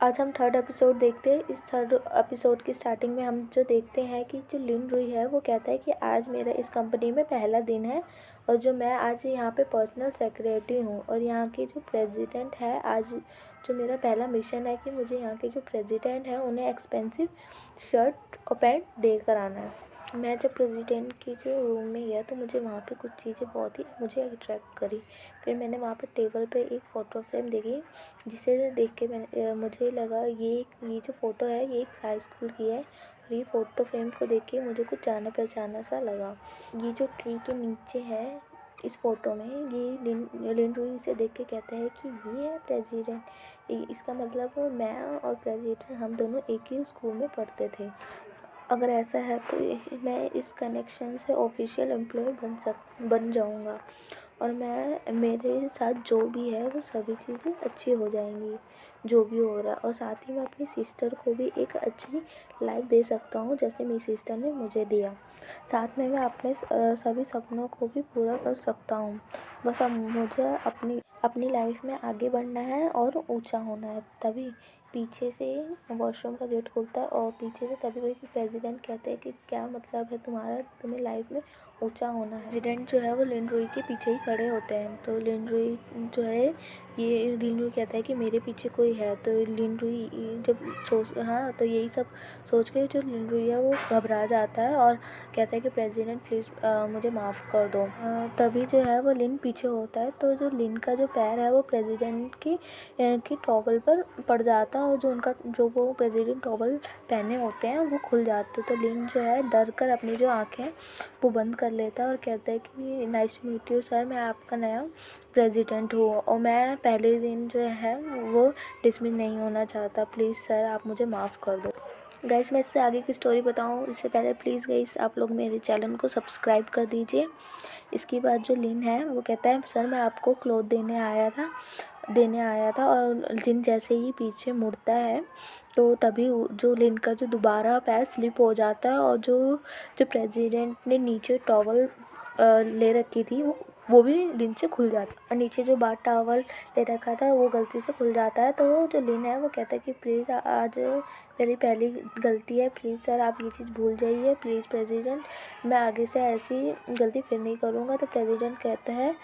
आज हम third episode देखते हैं। इस थर्ड एपिसोड की स्टार्टिंग में हम जो देखते हैं कि जो लिन रुई है वो कहता है कि आज मेरा इस कंपनी में पहला दिन है और जो मैं आज यहाँ पे पर्सनल सेक्रेटरी हूँ और यहाँ की जो प्रेसिडेंट है, आज जो मेरा पहला मिशन है कि मुझे यहाँ के जो प्रेसिडेंट हैं उन्हें एक्सपेंसिव शर्ट और पैंट दे कर आना है। मैं जब प्रेसिडेंट की जो रूम में गया तो मुझे वहाँ पे कुछ चीज़ें बहुत ही मुझे अट्रैक्ट करी। फिर मैंने वहाँ पे टेबल पे एक फ़ोटो फ्रेम देखी, जिसे देख के मुझे लगा ये जो फ़ोटो है ये एक हाई स्कूल की है। और ये फ़ोटो फ्रेम को देख के मुझे कुछ जाना पहचाना सा लगा। ये जो ट्री के नीचे है इस फ़ोटो में, ये लिन रुई से देख के कहता है कि ये है प्रेसिडेंट। इसका मतलब मैं और प्रेसिडेंट हम दोनों एक ही स्कूल में पढ़ते थे। अगर ऐसा है तो मैं इस कनेक्शन से ऑफिशियल एम्प्लॉय बन जाऊंगा और मेरे साथ जो भी है वो सभी चीज़ें अच्छी हो जाएंगी जो भी हो रहा है। और साथ ही मैं अपनी सिस्टर को भी एक अच्छी लाइफ दे सकता हूँ जैसे मेरी सिस्टर ने मुझे दिया। साथ में मैं अपने सभी सपनों को भी पूरा कर सकता हूँ। बस अब मुझे अपनी लाइफ में आगे बढ़ना है और ऊंचा होना है। तभी पीछे से वॉशरूम का गेट खुलता है और पीछे से तभी वही प्रेसिडेंट कहते हैं कि क्या मतलब है तुम्हारा, तुम्हें लाइफ में ऊंचा होना है। प्रेसिडेंट जो है वो लिन रुई के पीछे ही खड़े होते हैं। तो लिन रुई जो है ये लिन रुई कहता है कि मेरे पीछे कोई है। तो लिन रुई जब तो यही सब सोच के जो लिन रुई है वो घबरा जाता है और कहता है कि प्रेसिडेंट प्लीज़ मुझे माफ़ कर दो। तभी जो है वो लिन पीछे होता है तो जो लिन का जो पैर है वो प्रेसिडेंट की टॉवल पर पड़ जाता है और जो वो प्रेसिडेंट टॉवल पहने होते हैं वो खुल जाते हैं। तो लिन जो है डर कर अपनी जो आँखें वो बंद कर लेता है और कहता है कि nice to meet you sir, मैं आपका नया प्रेसिडेंट हूँ और मैं पहले दिन जो है वो डिसमिस नहीं होना चाहता। प्लीज़ सर आप मुझे माफ़ कर दो। गाइस मैं इससे आगे की स्टोरी बताऊँ इससे पहले प्लीज़ गाइस आप लोग मेरे चैनल को सब्सक्राइब कर दीजिए। इसके बाद जो लिन है वो कहता है सर मैं आपको क्लोथ देने आया था और लिन जैसे ही पीछे मुड़ता है तो तभी जो लिन का जो दोबारा पैर स्लिप हो जाता है और जो प्रेसिडेंट ने नीचे टॉवल ले रखी थी वो भी लिन से खुल जाता है और नीचे जो बाथ टॉवल ले रखा था वो गलती से खुल जाता है। तो जो लिन है वो कहता है कि प्लीज़ आज मेरी पहली गलती है, प्लीज़ सर आप ये चीज़ भूल जाइए प्लीज़ प्रेसिडेंट, मैं आगे से ऐसी गलती फिर नहीं करूँगा। तो प्रेसिडेंट कहता है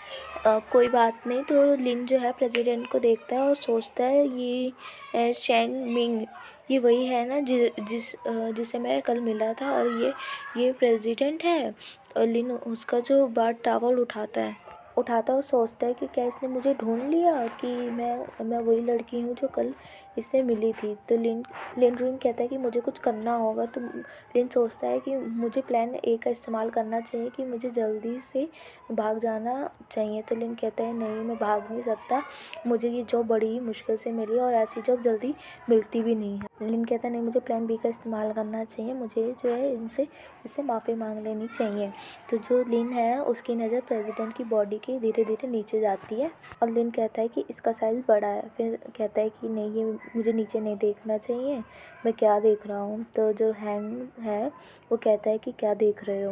कोई बात नहीं। तो लिन जो है प्रेसिडेंट को देखता है और सोचता है ये शेंग मिंग ये वही है ना जिसे मैं कल मिला था और ये प्रेसिडेंट है। और लिन उसका जो बाथ टॉवल उठाता और सोचता है कि क्या इसने मुझे ढूंढ लिया कि मैं वही लड़की हूँ जो कल इससे मिली थी। तो लिन रुई कहता है कि मुझे कुछ करना होगा। तो लिन सोचता है कि मुझे प्लान ए का इस्तेमाल करना चाहिए कि मुझे जल्दी से भाग जाना चाहिए। तो लिन कहता है नहीं मैं भाग नहीं सकता, मुझे ये जॉब बड़ी ही मुश्किल से मिली और ऐसी जॉब जल्दी मिलती भी नहीं है। लिन कहता है नहीं मुझे प्लान बी का इस्तेमाल करना चाहिए, मुझे जो है इससे माफ़ी मांग लेनी चाहिए। तो जो लिन है उसकी नज़र प्रेसिडेंट की बॉडी के धीरे धीरे नीचे जाती है और लिन कहता है कि इसका साइज़ बड़ा है। फिर कहता है कि नहीं ये मुझे नीचे नहीं देखना चाहिए, मैं क्या देख रहा हूँ। तो जो हैंग है वो कहता है कि क्या देख रहे हो।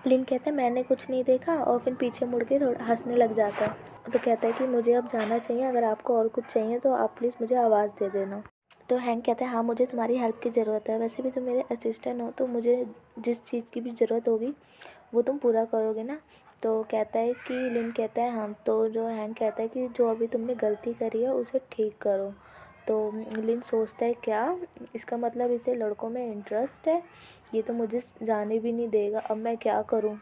लिन कहता है मैंने कुछ नहीं देखा और फिर पीछे मुड़ के थोड़ा हंसने लग जाता है। तो कहता है कि मुझे अब जाना चाहिए, अगर आपको और कुछ चाहिए तो आप प्लीज़ मुझे आवाज़ दे देना। तो हैंक कहता है हाँ मुझे तुम्हारी हेल्प की ज़रूरत है, वैसे भी तुम मेरे असिस्टेंट हो तो मुझे जिस चीज़ की भी ज़रूरत होगी वो तुम पूरा करोगे ना। तो कहता है कि लिन कहता है हाँ। तो जो हैंक कहता है कि जो अभी तुमने गलती करी है उसे ठीक करो। तो लिन सोचता है क्या इसका मतलब इसे लड़कों में इंटरेस्ट है, ये तो मुझे जाने भी नहीं देगा, अब मैं क्या करूँ,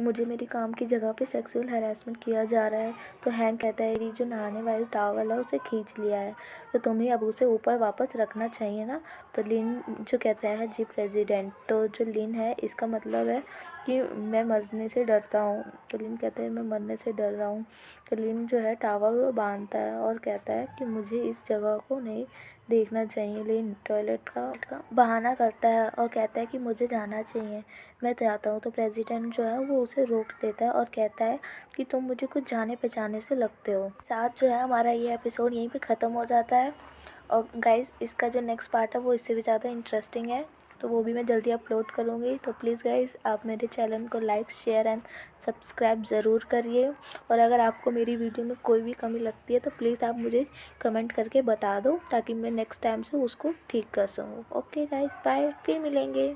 मुझे मेरी काम की जगह पे सेक्सुअल हैरेसमेंट किया जा रहा है। तो हैंक कहता है ये जो नहाने वाली टॉवल है उसे खींच लिया है तो तुम्हें अब उसे ऊपर वापस रखना चाहिए ना। तो लिन जो कहता है जी प्रेसिडेंट। तो जो लिन है इसका मतलब है कि मैं मरने से डरता हूँ। तो लिन कहता है मैं मरने से डर रहा हूँ। तो लिन जो है टॉवल बांधता है और कहता है कि मुझे इस जगह को नहीं देखना चाहिए। लिन टॉयलेट का बहाना करता है और कहता है कि मुझे जाना चाहिए, मैं जाता हूँ। तो प्रेसिडेंट जो है वो उसे रोक देता है और कहता है कि तुम मुझे कुछ जाने पहचाने से लगते हो। साथ जो है हमारा ये एपिसोड यहीं पे ख़त्म हो जाता है। और गाइस इसका जो नेक्स्ट पार्ट है वो इससे भी ज़्यादा इंटरेस्टिंग है। तो वो भी मैं जल्दी अपलोड करूँगी। तो प्लीज़ गाइस आप मेरे चैनल को लाइक शेयर एंड सब्सक्राइब ज़रूर करिए। और अगर आपको मेरी वीडियो में कोई भी कमी लगती है तो प्लीज़ आप मुझे कमेंट करके बता दो, ताकि मैं नेक्स्ट टाइम से उसको ठीक कर सकूँ। ओके गाइस, बाय, फिर मिलेंगे।